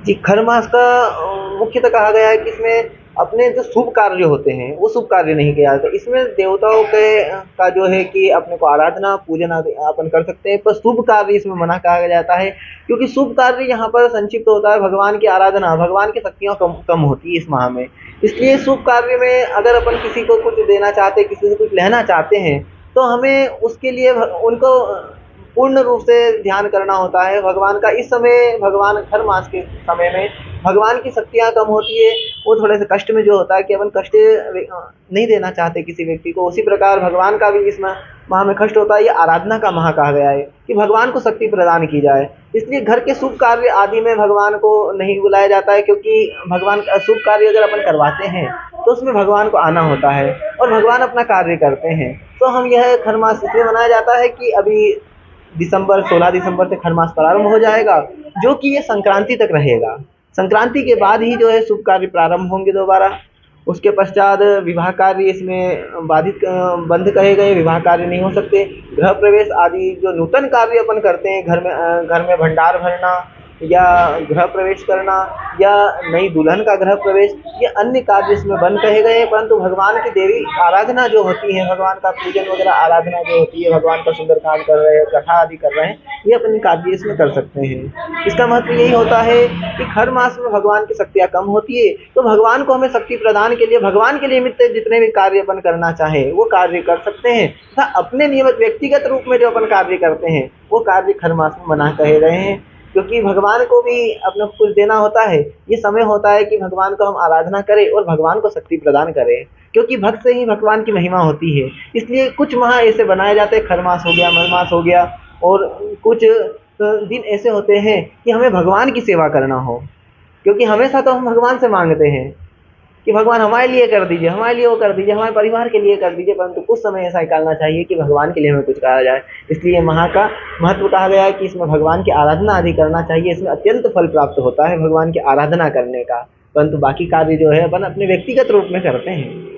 जी, खरमास का मुख्यतः कहा गया है कि इसमें अपने जो शुभ कार्य होते हैं, वो शुभ कार्य नहीं किया जाता। इसमें देवताओं के का जो है कि अपने को आराधना, पूजन आदि अपन कर सकते हैं, पर शुभ कार्य इसमें मना कहा जाता है, क्योंकि शुभ कार्य यहाँ पर संक्षिप्त होता है भगवान की आराधना, भगवान की शक्तियाँ कम कम होती है इस माह में। इसलिए शुभ कार्य में अगर अपन किसी को कुछ देना चाहते हैं, किसी से कुछ लेना चाहते हैं, तो हमें उसके लिए उनको पूर्ण रूप से ध्यान करना होता है भगवान का। इस समय भगवान हर मास के समय में भगवान की शक्तियाँ कम होती है, वो थोड़े से कष्ट में जो होता है कि अपन कष्ट नहीं देना चाहते किसी व्यक्ति को, उसी प्रकार भगवान का भी इस माह में कष्ट होता है। ये आराधना का माह कहा गया है कि भगवान को शक्ति प्रदान की जाए। इसलिए घर के शुभ कार्य आदि में भगवान को नहीं बुलाया जाता है, क्योंकि भगवान का शुभ कार्य अगर अपन करवाते हैं तो उसमें भगवान को आना होता है और भगवान अपना कार्य करते हैं। तो हम यह खरमास इसलिए मनाया जाता है कि अभी 16 दिसंबर से खरमास प्रारंभ हो जाएगा, जो कि ये संक्रांति तक रहेगा। संक्रांति के बाद ही जो है शुभ कार्य प्रारंभ होंगे दोबारा। उसके पश्चात विवाह कार्य इसमें बंद कहे गए, विवाह कार्य नहीं हो सकते। गृह प्रवेश आदि जो नूतन कार्य अपन करते हैं, घर में भंडार भरना या गृह प्रवेश करना या नई दुल्हन का गृह प्रवेश, ये अन्य कार्य इसमें बंद कहे गए हैं। परंतु भगवान की देवी आराधना जो होती है, भगवान का पूजन वगैरह आराधना जो होती है, भगवान का सुंदरकांड कर रहे हैं, कथा आदि कर रहे हैं, ये अपने कार्य इसमें कर सकते हैं। इसका महत्व यही होता है कि हर मास में भगवान की शक्तियाँ कम होती है, तो भगवान को हमें शक्ति प्रदान के लिए, भगवान के निमित्त जितने भी कार्य अपन करना चाहे वो कार्य कर सकते हैं, तथा अपने नियमित व्यक्तिगत रूप में जो अपन कार्य करते हैं वो कार्य हर मास में मना कहे गए हैं। क्योंकि भगवान को भी अपना कुछ देना होता है, ये समय होता है कि भगवान को हम आराधना करें और भगवान को शक्ति प्रदान करें, क्योंकि भक्त से ही भगवान की महिमा होती है। इसलिए कुछ माह ऐसे बनाए जाते हैं, खरमास हो गया, मलमास हो गया, और कुछ दिन ऐसे होते हैं कि हमें भगवान की सेवा करना हो, क्योंकि हमेशा तो हम भगवान से मांगते हैं कि भगवान हमारे लिए कर दीजिए, हमारे लिए वो कर दीजिए, हमारे परिवार के लिए कर दीजिए, परंतु कुछ समय ऐसा निकालना चाहिए कि भगवान के लिए हमें कुछ कहा जाए। इसलिए माह का महत्व कहा गया है कि इसमें भगवान की आराधना आदि करना चाहिए। इसमें अत्यंत फल प्राप्त होता है भगवान की आराधना करने का, परंतु बाकी कार्य जो है अपन अपने व्यक्तिगत रूप में करते हैं।